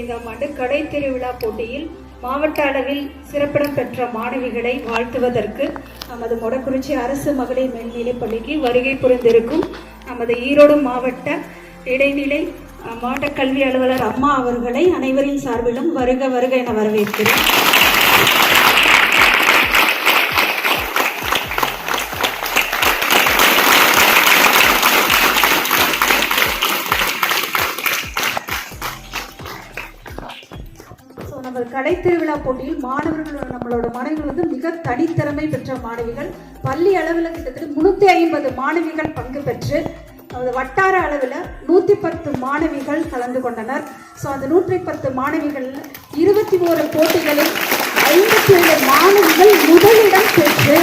2025ஆம் ஆண்டு கடை திருவிழா போட்டியில் மாவட்ட அளவில் சிறப்பிடம் பெற்ற மாணவிகளை வாழ்த்துவதற்கு நமது மொடக்குறிச்சி அரசு மகளிர் மேல்நிலைப் பள்ளிக்கு வருகை புரிந்திருக்கும் நமது ஈரோடு மாவட்ட இடைநிலை மாவட்ட கல்வி அலுவலர் அம்மா அவர்களை அனைவரின் சார்பிலும் வருக வருக என வரவேற்கிறேன். நமது கடை திருவிழா போட்டியில் நம்மளோட மாணவிகள் மிக தனித்திறமை பெற்ற மாணவிகள். பள்ளி அளவில் கிட்டத்தட்ட 350 மாணவிகள் பங்கு பெற்று வட்டார அளவில் 110 மாணவிகள் கலந்து கொண்டனர். ஸோ அந்த 110 மாணவிகள் 21 போட்டிகளில் 57 மாணவிகள் முதலிடம் பெற்று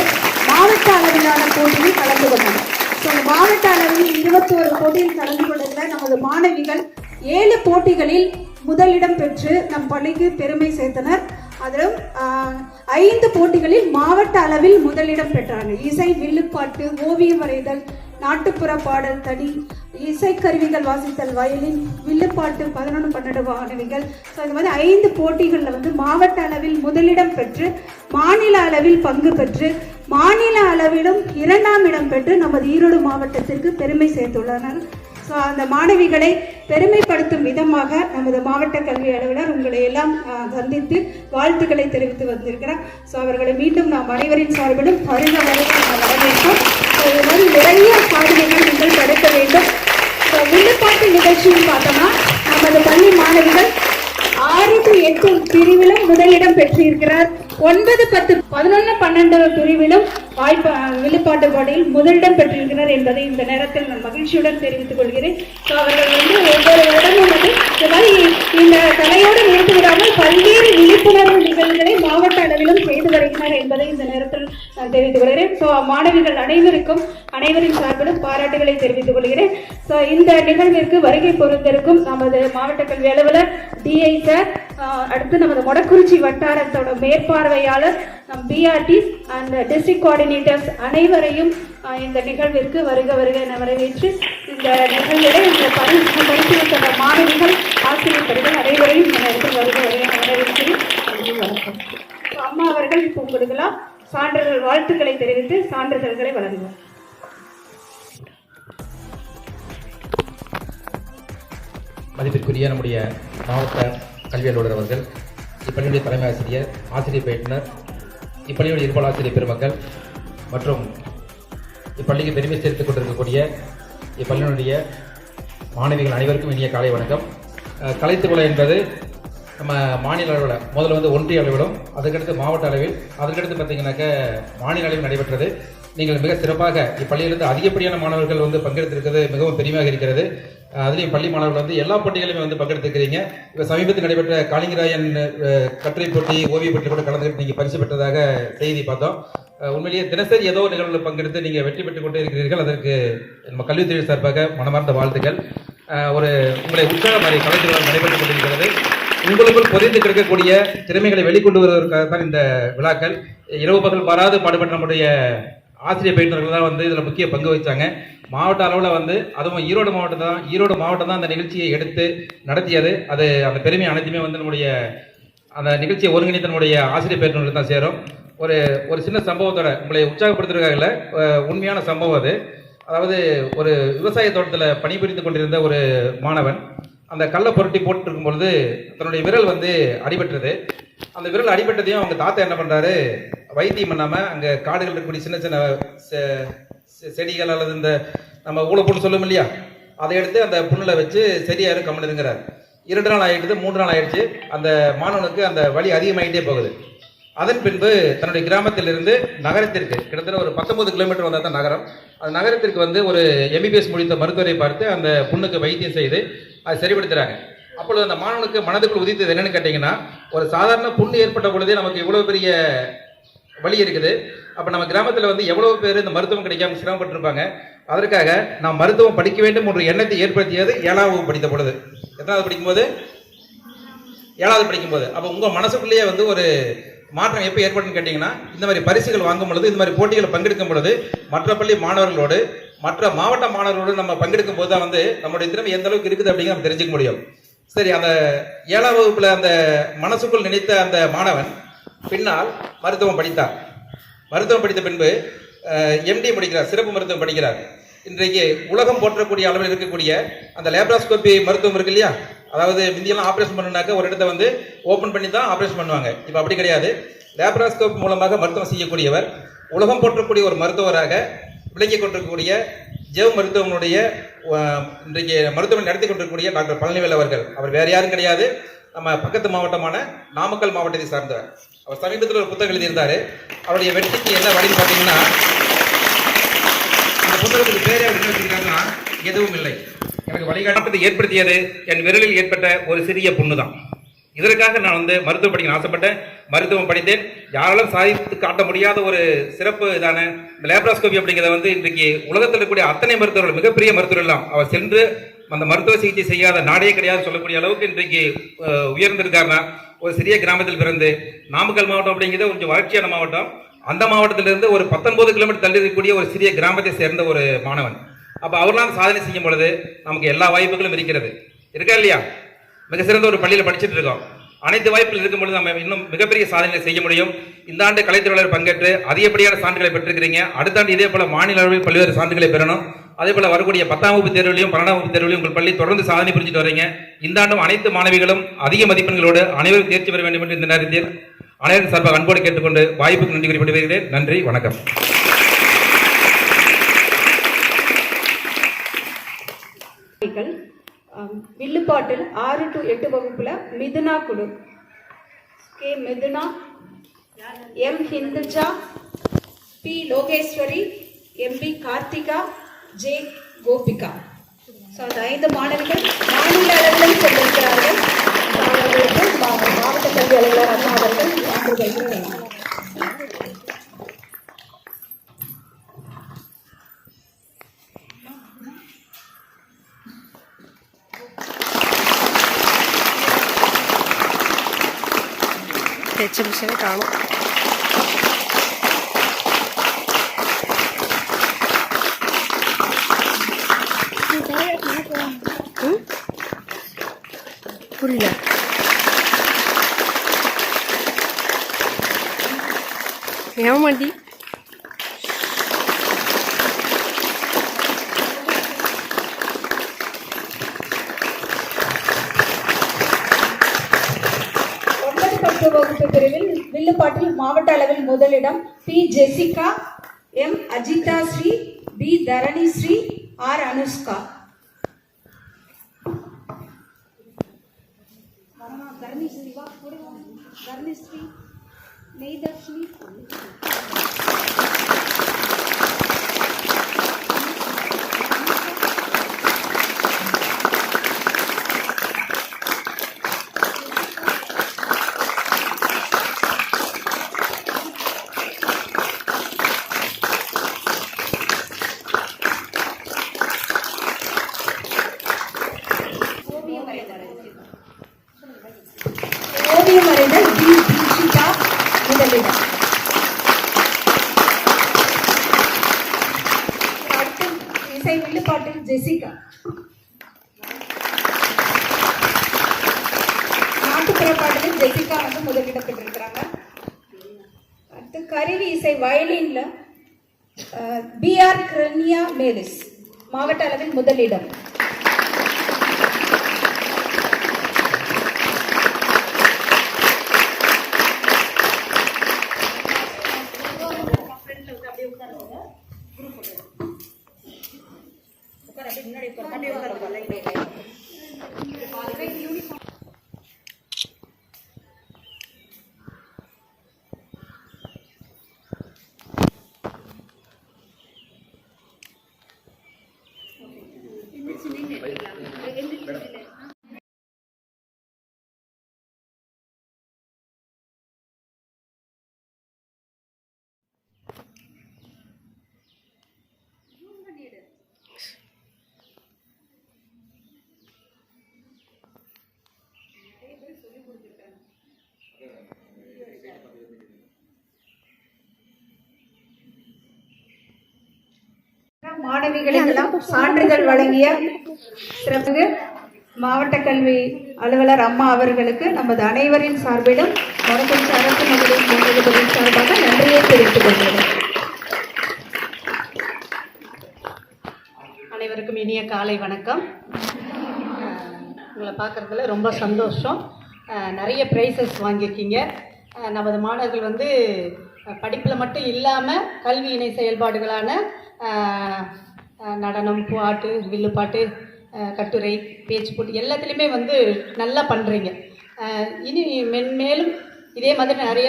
மாவட்ட அளவிலான போட்டியில் கலந்து கொண்டனர். ஸோ அந்த மாவட்ட அளவில் 21 போட்டியில் கலந்து கொண்டதில் நமது மாணவிகள் 7 போட்டிகளில் முதலிடம் பெற்று நம் பள்ளிக்கு பெருமை சேர்த்தனர். அதிலும் 5 போட்டிகளில் மாவட்ட அளவில் முதலிடம் பெற்றாங்க. இசை, வில்லுப்பாட்டு, ஓவியம் வரைதல், நாட்டுப்புற பாடல், தடி, இசைக்கருவிகள் வாசித்தல், வயலின், வில்லுப்பாட்டு 11, 12 மாணவிகள். ஸோ இந்த மாதிரி 5 போட்டிகளில் மாவட்ட அளவில் முதலிடம் பெற்று மாநில அளவில் பங்கு பெற்று மாநில அளவிலும் 2ஆம் இடம் பெற்று நமது ஈரோடு மாவட்டத்திற்கு பெருமை சேர்த்துள்ளனர். ஸோ அந்த மாணவிகளை பெருமைப்படுத்தும் விதமாக நமது மாவட்ட கல்வி அலுவலர் உங்களை எல்லாம் சந்தித்து வாழ்த்துக்களை தெரிவித்து வந்திருக்கிறார். ஸோ அவர்களை மீண்டும் நாம் அனைவரின் சார்பிலும் வருக வருக வரவேற்போம். இது மாதிரி நிறைய சாதனைகள் நீங்கள் கிடைக்க வேண்டும். ஸோ வில்லுப்பாட்டு நிகழ்ச்சின்னு பார்த்தோம்னா நமது பள்ளி மாணவிகள் 6 to 8 பிரிவிலும் முதலிடம் பெற்றிருக்கிறார். 9, 10, 11, 12 பிரிவிலும் வில்லுப்பாட்டு போட்டியில் முதலிடம் பெற்றிருக்கிறார் என்பதை இந்த நேரத்தில் நான் மகிழ்ச்சியுடன் தெரிவித்துக் கொள்கிறேன். அவர்கள் ஒவ்வொரு இடமும் இந்த கலையோடு நிறுத்திவிடாமல் பல்வேறு விழிப்புணர்வு நிகழ்வுகளை மாவட்ட அளவிலும் செய்து வருகிறார் என்பதை இந்த நேரத்தில் நான் தெரிவித்துக் கொள்கிறேன். ஸோ மாணவிகள் அனைவரின் சார்பிலும் பாராட்டுகளை தெரிவித்துக் கொள்கிறேன். ஸோ இந்த நிகழ்விற்கு வருகை பொறுத்திருக்கும் நமது மாவட்ட கல்வி அலுவலர் DI சார், அடுத்து நமது மொடக்குறிச்சி வட்டாரத்தோட மேற்பார்வையாளர், நம் BRTs அண்ட் டிஸ்ட்ரிக்ட் கோஆர்டினேட்டர்ஸ் அனைவரையும் இந்த நிகழ்விற்கு வருக வருக என வரவேற்று இந்த நிகழ்விலே இந்த பரிசீலித்த மாணவிகள், ஆசிரியர்கள் அனைவரையும் இந்த நேரத்தில் வருக வருக என வரவேற்கிறேன். வணக்கம். அம்மா அவர்கள் இப்போ உங்களுக்கெல்லாம் சான்றிதழ் வாழ்த்துக்களை தெரிவித்து சான்றிதழ்களை வழங்குவோம். மதிப்பிற்குரிய நம்முடைய மாவட்ட கல்வி அலுவலர் அவர்கள், இப்பள்ளியுடைய தலைமை ஆசிரியர், ஆசிரியர் பயிற்றுனர், இப்பள்ளியுடைய இருபால் ஆசிரியர் பெருமக்கள் மற்றும் இப்பள்ளிக்கு பெருமை சேர்த்துக் கொண்டிருக்கக்கூடிய இப்பள்ளியினுடைய மாணவிகள் அனைவருக்கும் இனிய காலை வணக்கம். கலைத்திருவிழா என்பது நம்ம மாநில அளவில் முதல்ல ஒன்றிய அளவிலும், அதுக்கடுத்து மாவட்ட அளவில், அதுக்கடுத்து பார்த்தீங்கன்னாக்க மாநில அளவில் நடைபெற்றது. நீங்கள் மிக சிறப்பாக இப்பள்ளியிலிருந்து அதிகப்படியான மாணவர்கள் பங்கெடுத்திருக்கிறது மிகவும் பெருமையாக இருக்கிறது. அதுலேயும் பள்ளி மாணவர்கள் எல்லா போட்டிகளையுமே பங்கெடுத்துக்கிறீங்க. இப்போ சமீபத்தில் நடைபெற்ற காளிங்கராயன் கட்டுரை போட்டி, ஓவிய போட்டி கூட கலந்துக்கிட்டு நீங்கள் பரிசு பெற்றதாக செய்தி பார்த்தோம். உண்மையிலேயே தினசரி ஏதோ நிகழ்வுகள் பங்கெடுத்து நீங்கள் வெற்றி பெற்றுக் கொண்டே இருக்கிறீர்கள். அதற்கு நம்ம கல்வித்துறை சார்பாக மனமார்ந்த வாழ்த்துக்கள். உங்களை உற்சாகமாக கலைத்துறை நடைபெற்றுக் கொண்டிருக்கிறது. உங்களுக்குள் புரிந்து கிடைக்கக்கூடிய திறமைகளை வெளிக்கொண்டு வருவதற்காக தான் இந்த விழாக்கள். இரவு பகல் மாறாது பாடுபட்ட நம்முடைய ஆசிரியர் பயிற்றுனர்கள் தான் இதில் முக்கிய பங்கு வச்சாங்க. மாவட்ட அளவில் அதுவும் ஈரோடு மாவட்டம் தான் அந்த நிகழ்ச்சியை எடுத்து நடத்தியது. அது அந்த பெருமை அனைத்துமே நம்முடைய அந்த நிகழ்ச்சியை ஒருங்கிணைத்த நம்முடைய ஆசிரியர் பயிற்றுனர்கள் தான் சேரும். ஒரு சின்ன சம்பவத்தோட உங்களை உற்சாகப்படுத்துறதுக்காக உண்மையான சம்பவம் அது. அதாவது ஒரு விவசாய தோட்டத்தில் பணிபுரிந்து கொண்டிருந்த ஒரு மாணவன் அந்த கல்லை புரட்டி போட்டுருக்கும் பொழுது தன்னுடைய விரல் அடிபட்டுறது. அந்த விரல் அடிபட்டதையும் அவங்க தாத்தா என்ன பண்ணுறாரு, வைத்தியம் பண்ணாமல் அங்கே காடுகள் இருக்கக்கூடிய சின்ன சின்ன செடிகள் அல்லது இந்த நம்ம ஊழ புண்ணு சொல்லும் இல்லையா, அதை எடுத்து அந்த புண்ணில் வச்சு சரியாயிரும் கம்முனுங்கிறார். 2 நாள் ஆகிடுது, 3 நாள் ஆகிடுச்சு. அந்த மாணவனுக்கு அந்த வலி அதிகமாகிட்டே போகுது. அதன் பின்பு தன்னுடைய கிராமத்திலிருந்து நகரத்திற்கு கிட்டத்தட்ட ஒரு 19 கிலோமீட்டர் வந்தால் தான் நகரம். அந்த நகரத்திற்கு ஒரு MBBS முடித்த மருத்துவரை பார்த்து அந்த புண்ணுக்கு வைத்தியம் செய்து அதை சரிப்படுத்துகிறாங்க. அப்பொழுது அந்த மாணவனுக்கு மனதுக்குள் உதித்தது என்னன்னு கேட்டிங்கன்னா, ஒரு சாதாரண புண்ணு ஏற்பட்ட பொழுதே நமக்கு இவ்வளோ பெரிய வழி இருக்குது. அப்போ நம்ம கிராமத்தில் எவ்வளோ பேர் இந்த மருத்துவம் கிடைக்காம சிரமப்பட்டிருப்பாங்க. அதற்காக நாம் மருத்துவம் படிக்க வேண்டும் என்ற எண்ணத்தை ஏற்படுத்தியது 7ஆம் வகுப்பு படித்த பொழுது. எத்தனாவது படிக்கும்போது? 7வது படிக்கும்போது. அப்போ உங்கள் மனசுக்குள்ளேயே ஒரு மாற்றம் எப்போ ஏற்படுன்னு கேட்டிங்கன்னா, இந்த மாதிரி பரிசுகள் வாங்கும் பொழுது, இந்த மாதிரி போட்டிகளை பங்கெடுக்கும் பொழுது மற்ற பள்ளி மாணவர்களோடு மற்ற மாவட்ட மாணவர்களோடு நம்ம பங்கெடுக்கும் போது தான் நம்மளுடைய திறமை எந்த அளவுக்கு இருக்குது அப்படிங்கிற நம்ம தெரிஞ்சுக்க முடியும். சரி, அந்த 7ஆம் வகுப்புல அந்த மனசுக்குள் நினைத்த அந்த மாணவன் பின்னால் மருத்துவம் படித்தார். மருத்துவம் படித்த பின்பு எம்டி முடிக்கிறார், சிறப்பு மருத்துவம் படிக்கிறார். இன்றைக்கு உலகம் போற்றக்கூடிய அளவில் இருக்கக்கூடிய அந்த லேப்ராஸ்கோபி மருத்துவம் இருக்கு இல்லையா, அதாவது முந்தியெல்லாம் ஆப்ரேஷன் பண்ணுனாக்க ஒரு இடத்த வந்து ஓப்பன் பண்ணி தான் ஆப்ரேஷன் பண்ணுவாங்க. இப்போ அப்படி கிடையாது. லேப்ராஸ்கோபி மூலமாக மருத்துவம் செய்யக்கூடியவர், உலகம் போற்றக்கூடிய ஒரு மருத்துவராக விளங்கி கொண்டிருக்கக்கூடிய ஜெவ் மருத்துவனுடைய இன்றைக்கு மருத்துவமனை நடத்தி கொண்டிருக்கக்கூடிய டாக்டர் பழனிவேல் அவர்கள். அவர் வேற யாரும் கிடையாது, நம்ம பக்கத்து மாவட்டமான நாமக்கல் மாவட்டத்தை சார்ந்தவர். அவர் சமீபத்தில் ஒரு புத்தகம் எழுதியிருந்தாரு. அவருடைய வெற்றிக்கு என்ன வழின்னு பார்த்தீங்கன்னா, அந்த புத்தகத்துக்கு பேரே அவர் என்ன வச்சிருக்காருன்னா, எதுவும் இல்லை. எனக்கு வழிகாட்டத்தை ஏற்படுத்தியது என் விரலில் ஏற்பட்ட ஒரு சிறிய புண்ணு தான். இதற்காக நான் வந்து மருத்துவம் படிக்க ஆசைப்பட்டேன், மருத்துவம் படித்தேன். யாராலும் சாதித்து காட்ட முடியாத ஒரு சிறப்பு இதான இந்த லேப்ராஸ்கோபி அப்படிங்கிறத வந்து இன்றைக்கு உலகத்தில் இருக்கக்கூடிய அத்தனை மருத்துவர்கள், மிகப்பெரிய மருத்துவர்கள் எல்லாம் அவர் சென்று அந்த மருத்துவ சிகிச்சை செய்யாத நாடே கிடையாது சொல்லக்கூடிய அளவுக்கு இன்றைக்கு உயர்ந்திருக்காருன்னா, ஒரு சிறிய கிராமத்தில் பிறந்து நாமக்கல் மாவட்டம் அப்படிங்கிறது கொஞ்சம் வளர்ச்சியான மாவட்டம். அந்த மாவட்டத்திலிருந்து ஒரு 19 கிலோமீட்டர் தள்ளி இருக்கக்கூடிய ஒரு சிறிய கிராமத்தை சேர்ந்த ஒரு மாணவன். அப்போ அவர்லாம் சாதனை செய்யும் பொழுது நமக்கு எல்லா வாய்ப்புகளும் இருக்கிறது, இருக்கா இல்லையா? மிக சிறந்த ஒரு பள்ளியில் படிச்சுட்டு இருக்கோம். அனைத்து வாய்ப்புகள் இருக்கும்பொழுது நம்ம இன்னும் மிகப்பெரிய சாதனைகளை செய்ய முடியும். இந்த ஆண்டு கலைத்துறையாளர் பங்கேற்று அதிகப்படியான சான்றுகளை பெற்றிருக்கிறீங்க. அடுத்த ஆண்டு இதே போல மாநில அளவில் பல்வேறு சான்றுகளை பெறணும். அதே போல வரக்கூடிய 10ஆம் வகுப்பு தேர்விலையும் 12ஆம் வகுப்பு தேர்விலையும் உங்கள் பள்ளி தொடர்ந்து சாதனை புரிஞ்சுட்டு வரீங்க. இந்த ஆண்டும் அனைத்து மாணவிகளும் அதிக மதிப்பெண்களோடு அனைவரும் தேர்ச்சி பெற வேண்டும் என்று இந்த நேரத்தில் அனைவரும் சார்பாக அன்போடு கேட்டுக்கொண்டு வாய்ப்புக்கு நன்றி குறிப்பிட்டு வருகிறேன். நன்றி, வணக்கம். வில்லுப்பாட்டில் 6 to 8 வகுப்புல மிதுனா குழு, K Mithuna, M Hindhuja, P Lokeshwari, M P Karthika, J Gopika. அந்த 5 மாணவிகள் மாநில அளவிலும் சென்றிருக்கிறார்கள். அவர்களுக்கு மாவட்ட கல்வி அலுவலர் அண்ணா அவர்கள் சான்றிதழ்கள் എക്സിബിഷനെ കാണും. புரியல. ஏமாண்டி வகுப்பு பிரிவில் வில்லுப்பாட்டில் மாவட்ட அளவில் முதலிடம் P Jessica, M Ajitha Sri, P Dharani Sri, R Anushka. ஓவியம் வரைந்த டி தீஷிகா முதலிடம். அடுத்து இசை வில்லுப்பாட்டில் ஜெசிகா. நாட்டுப்புற பாடலில் ஜெசிகா வந்து முதலிடம் பெற்றிருக்கிறாங்க. அடுத்து கருவி இசை வயலின்ல பி ஆர் கிரனியா மேலிஸ் மாவட்ட அளவில் முதலிடம். மாணவிகளுக்கெல்லாம் சான்றிதழ் வழங்கிய சிறப்பு மாவட்ட கல்வி அலுவலர் அம்மா அவர்களுக்கு நமது அனைவரின் சார்பிலும் மொடக்குறிச்சி அரசு மகளிர் மேல்நிலைப்பள்ளியின் சார்பாக நன்றியை தெரிவித்துக் கொள்கிறேன். அனைவருக்கும் இனிய காலை வணக்கம். உங்களை பார்க்குறதுல ரொம்ப சந்தோஷம். நிறைய ப்ரைஸஸ் வாங்கியிருக்கீங்க. நமது மாணவர்கள் வந்து படிப்பில் மட்டும் இல்லாமல் கல்வி இணை செயல்பாடுகளான நடனம், பாட்டு, வில்லுப்பாட்டு, கட்டுரை, பேச்சு போட்டி எல்லாத்துலேயுமே வந்து நல்லா பண்ணுறீங்க. இனி மென்மேலும் இதே மாதிரி நிறைய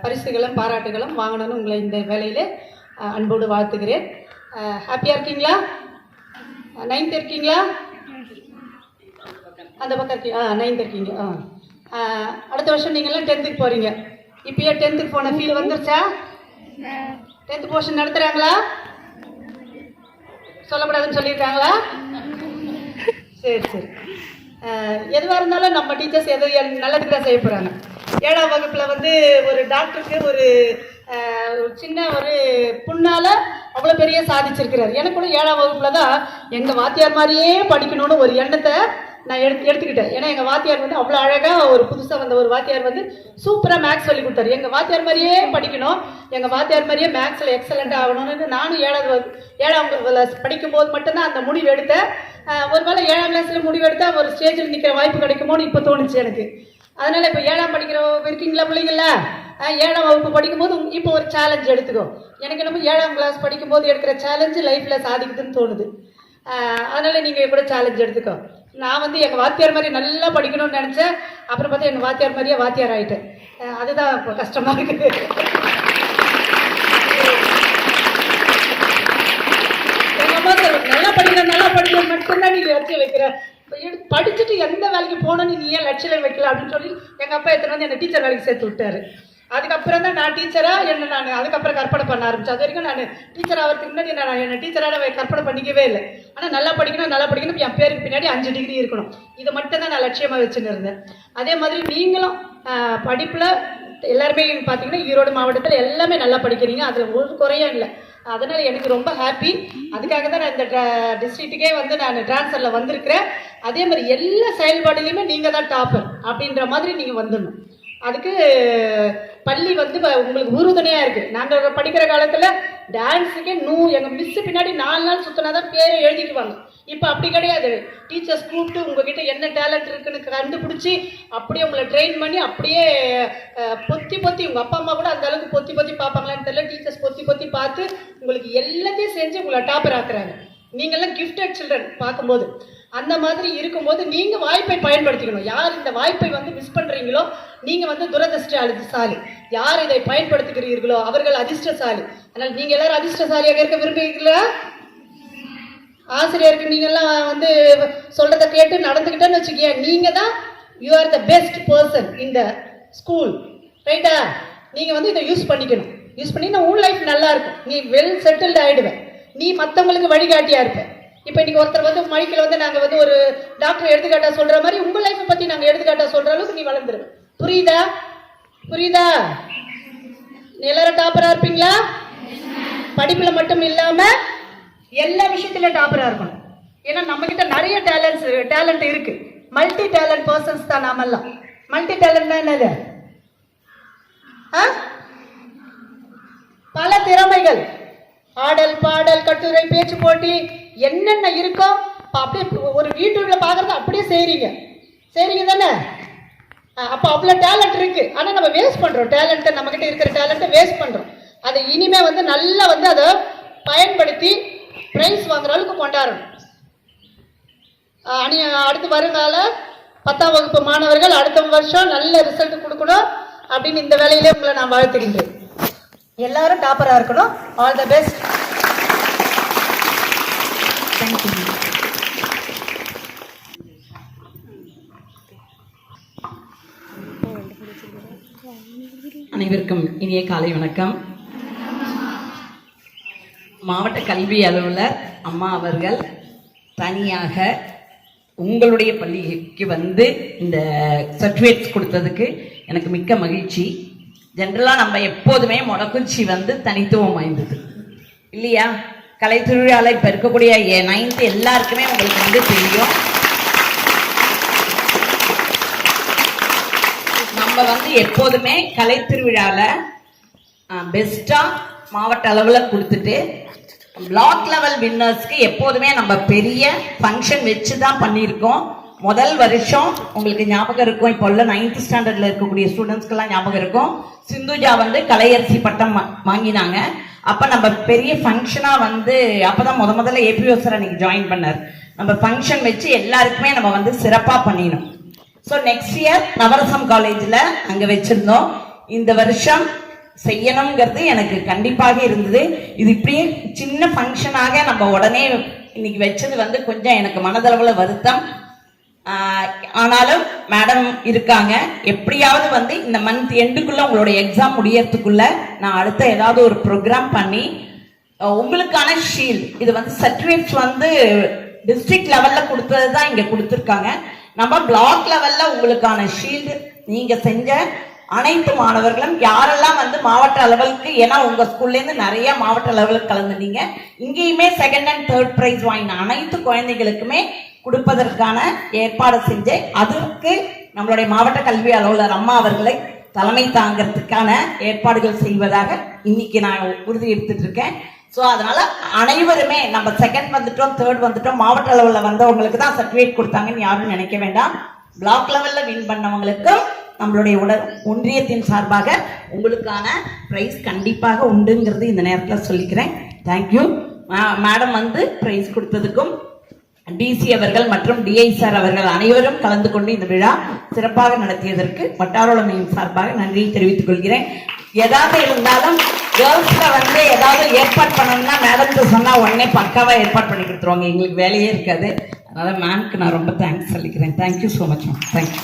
பரிசுகளும் பாராட்டுகளும் வாங்கணும்னு உங்களை இந்த வேலையில் அன்போடு வாழ்த்துகிறேன். ஹாப்பியாக இருக்கீங்களா? 9th இருக்கீங்களா? அந்த பக்கம் இருக்கீங்க. 9th இருக்கீங்க. அடுத்த வருஷம் நீங்கள்லாம் 10th போகிறீங்க. இப்போயே 10th போன ஃபீல் வந்துருச்சா? 10th portion நடத்துகிறாங்களா? சொல்லக்கூடாதுன்னு சொல்லியிருக்காங்களா? சரி சரி. எதுவாக இருந்தாலும் நம்ம டீச்சர்ஸ் எது நல்லதுக்கு தான் செய்ய போகிறாங்க. 7ஆம் வகுப்பில் வந்து ஒரு டாக்டருக்கு ஒரு சின்ன ஒரு புண்ணால் அவ்வளோ பெரிய சாதிச்சிருக்கிறார். எனக்கு கூட 7ஆம் வகுப்பில் தான் எங்கள் வாத்தியார் மாதிரியே படிக்கணும்னு ஒரு எண்ணத்தை நான் எடுத்துக்கிட்டேன். ஏன்னா எங்கள் வாத்தியார் வந்து அவ்வளோ அழகாக ஒரு புதுசாக வந்த ஒரு வாத்தியார் வந்து சூப்பராக மேக்ஸ் சொல்லி கொடுத்தாரு. எங்கள் வாத்தியார் மாதிரியே படிக்கணும், எங்கள் வாத்தியார் மாதிரியே மேக்ஸில் எக்ஸலண்ட் ஆகணும்னு நானும் 7ஆம் வகுப்பில் படிக்கும்போது மட்டும்தான் அந்த முடிவு எடுத்தேன். ஒருவேளை 7ஆம் கிளாஸில் முடிவு எடுத்தால் ஒரு ஸ்டேஜில் நிற்கிற வாய்ப்பு கிடைக்குமோன்னு இப்போ தோணுச்சு எனக்கு. அதனால் இப்போ 7ஆம் படிக்கிற இருக்கீங்களா பிள்ளைங்களா? 7ஆம் வகுப்பு படிக்கும்போது இப்போ ஒரு சேலஞ்ச் எடுத்துக்கோ. எனக்கு என்னமோ 7ஆம் கிளாஸ் படிக்கும்போது எடுக்கிற சேலஞ்சு லைஃப்பில் சாதிக்குதுன்னு தோணுது. அதனால் நீங்கள் கூட சேலஞ்ச் எடுத்துக்கோ. நான் வந்து எங்கள் வாத்தியார் மாதிரி நல்லா படிக்கணும்னு நினச்சேன். அப்புறம் பார்த்தா எங்கள் வாத்தியார் மாதிரியே வாத்தியார் ஆகிட்டேன். அதுதான் இப்போ கஷ்டமாக இருக்குது. எங்கள் அம்மா நல்லா படிக்கணும் மட்டும்தான் நீங்கள் லட்சியம் வைக்கிற. படிச்சுட்டு எந்த வேலைக்கு போகணும்னு நீ ஏன் லட்சியம் வைக்கல அப்படின்னு சொல்லி எங்கள் அப்பா எத்தனை வந்து என்னை டீச்சர் வேலைக்கு சேர்த்து விட்டாரு. அதுக்கப்புறம் தான் நான் டீச்சராக நான் அதுக்கப்புறம் கற்பனை பண்ண ஆரம்பித்தேன். அது வரைக்கும் நான் டீச்சர் ஆகிறதுக்கு முன்னாடி நான் என்னை டீச்சராக கற்பனை பண்ணிக்கவே இல்லை. ஆனால் நல்லா படிக்கணும், என் பேருக்கு பின்னாடி 5 டிகிரி இருக்கணும். இது மட்டும் தான் நான் லட்சியமாக வச்சுன்னு இருந்தேன். அதே மாதிரி நீங்களும் படிப்பில் எல்லாருமே பார்த்தீங்கன்னா ஈரோடு மாவட்டத்தில் எல்லாமே நல்லா படிக்கிறீங்க. அதில் ஒரு குறையும் இல்லை. அதனால் எனக்கு ரொம்ப ஹாப்பி. அதுக்காக தான் நான் இந்த டிஸ்ட்ரிக்ட்டுக்கே வந்து நான் ட்ரான்ஸ்ஃபரில் வந்திருக்கிறேன். அதே மாதிரி எல்லா செயல்பாடுலேயுமே நீங்கள் தான் டாப்பர் அப்படின்ற மாதிரி நீங்கள் வந்துடணும். அதுக்கு பள்ளி வந்து உங்களுக்கு உறுதுணையாக இருக்குது. நாங்கள் படிக்கிற காலத்தில் டான்ஸுக்கே எங்கள் மிஸ்ஸு பின்னாடி 4 நாள் சுற்றினா தான் பேரை எழுதிக்குவாங்க. இப்போ அப்படி கிடையாது. டீச்சர்ஸ் கூப்பிட்டு உங்ககிட்ட என்ன டேலண்ட் இருக்குன்னு கண்டுபிடிச்சி அப்படியே உங்களை ட்ரெயின் பண்ணி அப்படியே பொத்தி உங்கள் அப்பா அம்மா கூட அந்த அளவுக்கு பொத்தி பார்ப்பாங்களான்னு தெரியல. டீச்சர்ஸ் பொத்தி பார்த்து உங்களுக்கு எல்லாத்தையும் செஞ்சு உங்களை டாப்பர் ஆக்குறாங்க. நீங்கள்லாம் கிஃப்டட் சில்ட்ரன் பார்க்கும்போது. அந்த மாதிரி இருக்கும்போது நீங்கள் வாய்ப்பை பயன்படுத்திக்கணும். யார் இந்த வாய்ப்பை வந்து மிஸ் பண்ணுறீங்களோ நீங்கள் வந்து துரதிர்ஷ்டசாலி. யார் இதை பயன்படுத்துகிறீர்களோ அவர்கள் அதிர்ஷ்டசாலி. அதனால் நீங்கள் எல்லாரும் அதிர்ஷ்டசாலியாக இருக்க விரும்புகிறீங்களா? ஆசிரியருக்கு நீங்கள்லாம் வந்து சொல்கிறத கேட்டு நடந்துக்கிட்டேன்னு வச்சுக்கிய நீங்கள் தான் you are the best person இந்த ஸ்கூல். ரைட்டா? நீங்கள் வந்து இதை யூஸ் பண்ணிக்கணும். யூஸ் பண்ணினா உன் லைஃப் நல்லா இருக்கும். நீ வெல் செட்டில்டு ஆகிடுவேன். நீ மற்றவங்களுக்கு வழிகாட்டியாக இருப்பேன். இப்போ இன்றைக்கி ஒருத்தர் வந்து மழிக்கில் வந்து நாங்கள் வந்து ஒரு டாக்டர் எடுத்துக்காட்டாக சொல்கிற மாதிரி உங்கள் லைஃப்பை பற்றி நாங்கள் எடுத்துக்காட்டாக சொல்கிற அளவுக்கு நீ வளர்ந்துருவேன். புரியுதா? எல்லாரும் டாப்பராக இருப்பீங்களா? படிப்பில் மட்டும் இல்லாமல் எல்லா விஷயத்துலையும் டாப்பராக இருக்கணும். ஏன்னா நம்மக்கிட்ட நிறைய டேலண்ட் இருக்குது. மல்டி டேலண்ட் பர்சன்ஸ் தான் நாமெல்லாம். மல்டி டேலண்ட்னா என்னது? பல திறமைகள். ஆடல், பாடல், கட்டுரை, பேச்சு போட்டி என்னென்ன இருக்கோ அப்படியே ஒரு யூடியூப்ல பார்க்கறது அப்படியே செய்றீங்க தானே? அப்போ அவ்வளோ டேலண்ட் இருக்கு. ஆனால் நம்ம வேஸ்ட் பண்ணுறோம். டேலண்ட்டை நம்மகிட்ட இருக்கிற டேலண்ட்டை வேஸ்ட் பண்ணுறோம். அதை இனிமே வந்து நல்லா வந்து அதை பயன்படுத்தி ப்ரைஸ் வாங்குற அளவுக்கு கொண்டாடணும். அடுத்து வருங்கால 10ஆம் வகுப்பு மாணவர்கள் அடுத்த வருஷம் நல்ல ரிசல்ட் கொடுக்கணும் அப்படின்னு இந்த வேலையிலே உங்களை நான் வாழ்த்துகின்றேன். எல்லாரும் டாப்பராக இருக்கணும். All the best. தேங்க்யூ. அனைவருக்கும் இனிய காலை வணக்கம். மாவட்ட கல்வி அலுவலர் அம்மா அவர்கள் தனியாக உங்களுடைய பள்ளிக்கு வந்து இந்த சர்டிஃபிகேட்ஸ் கொடுத்ததுக்கு எனக்கு மிக்க மகிழ்ச்சி. ஜென்ரலாக நம்ம எப்போதுமே மொடக்குறிச்சி வந்து தனித்துவம் வாய்ந்தது இல்லையா? கலை திருவிழாவில் இப்போ இருக்கக்கூடிய 9th எல்லாருக்குமே உங்களுக்கு வந்து தெரியும். நம்ம வந்து எப்போதுமே கலை திருவிழால பெஸ்டா மாவட்ட அளவுல கொடுத்துட்டு பிளாக் லெவல் வின்னர்ஸ்க்கு எப்போதுமே நம்ம பெரிய ஃபங்க்ஷன் வச்சு தான் பண்ணியிருக்கோம். முதல் வருஷம் உங்களுக்கு ஞாபகம் இருக்கும், இப்போ உள்ள 9th ஸ்டாண்டர்ட்ல இருக்கக்கூடிய ஸ்டூடெண்ட்ஸ்க்கெல்லாம் ஞாபகம் இருக்கும், சிந்துஜா வந்து கலையரசி பட்டம் வாங்கினாங்க. அப்ப நம்ம பெரிய ஃபங்க்ஷனா வந்து அப்பதான் முதல்ல ஏபிஓ சார் அன்னைக்கு ஜாயின் பண்ணார். நம்ம ஃபங்க்ஷன் வச்சு எல்லாருக்குமே நம்ம வந்து சிறப்பா பண்ணினோம். ஸோ நெக்ஸ்ட் இயர் நவரசம் காலேஜ்ல அங்க வச்சிருந்தோம். இந்த வருஷம் செய்யணுங்கிறது எனக்கு கண்டிப்பாக இருந்தது. இது இப்படியே சின்ன ஃபங்க்ஷனாக நம்ம உடனே இன்னைக்கு வச்சது வந்து கொஞ்சம் எனக்கு மனதளவுல வருத்தம். ஆனாலும் மேடம் இருக்காங்க, எப்படியாவது வந்து இந்த மந்த் எண்டுக்குள்ள உங்களுடைய எக்ஸாம் முடியறதுக்குள்ள நான் அடுத்த ஏதாவது ஒரு ப்ரோக்ராம் பண்ணி உங்களுக்கான ஷீல்ட், இது வந்து சர்டிஃபிகேட்ஸ் வந்து டிஸ்ட்ரிக்ட் லெவல்ல கொடுத்தது தான் இங்க கொடுத்துருக்காங்க. நம்ம பிளாக் லெவல்ல உங்களுக்கான ஷீல்டு நீங்க செஞ்ச அனைத்து மாணவர்களும் யாரெல்லாம் வந்து மாவட்ட அளவுக்கு, ஏன்னா உங்க ஸ்கூல்ல இருந்து நிறைய மாவட்ட லெவலுக்கு கலந்துனீங்க, இங்கேயுமே 2nd and 3rd பிரைஸ் வாங்கின அனைத்து குழந்தைகளுக்குமே கொடுப்பதற்கான ஏற்பாடு செஞ்சு அதற்கு நம்மளுடைய மாவட்ட கல்வி அலுவலர் அம்மா அவர்களை தலைமை தாங்கிறதுக்கான ஏற்பாடுகள் செய்வதாக இன்னைக்கு நான் உறுதி எடுத்துட்டு இருக்கேன். ஸோ அதனால அனைவருமே நம்ம 2nd வந்துட்டோம் 3rd வந்துட்டோம் மாவட்ட அளவில் வந்தவங்களுக்கு தான் சர்டிஃபிகேட் கொடுத்தாங்கன்னு யாரும் நினைக்க வேண்டாம். பிளாக் லெவல்ல வின் பண்ணவங்களுக்கும் நம்மளுடைய ஒன்றியத்தின் சார்பாக உங்களுக்கான பிரைஸ் கண்டிப்பாக உண்டுங்கிறது இந்த நேரத்தில் சொல்லிக்கிறேன். தேங்க்யூ மேடம் வந்து பிரைஸ் கொடுத்ததுக்கும் டிசி அவர்கள் மற்றும் டிஐ சார் அவர்கள் அனைவரும் கலந்து கொண்டு இந்த விழா சிறப்பாக நடத்தியதற்கு வட்டாரோளமையின் சார்பாக நன்றியை தெரிவித்துக் கொள்கிறேன். ஏதாவது இருந்தாலும் கேர்ள்ஸ்ல வந்து ஏதாவது ஏற்பாடு பண்ணணும்னா மேடம்க்கு சொன்னா உடனே பக்காவா ஏற்பாடு பண்ணி கொடுத்துருவாங்க, எங்களுக்கு வேலையே இருக்காது. அதனால மேம்க்கு நான் ரொம்ப தேங்க்ஸ் சொல்லிக்கிறேன். Thank you so much ma'am. Thank you.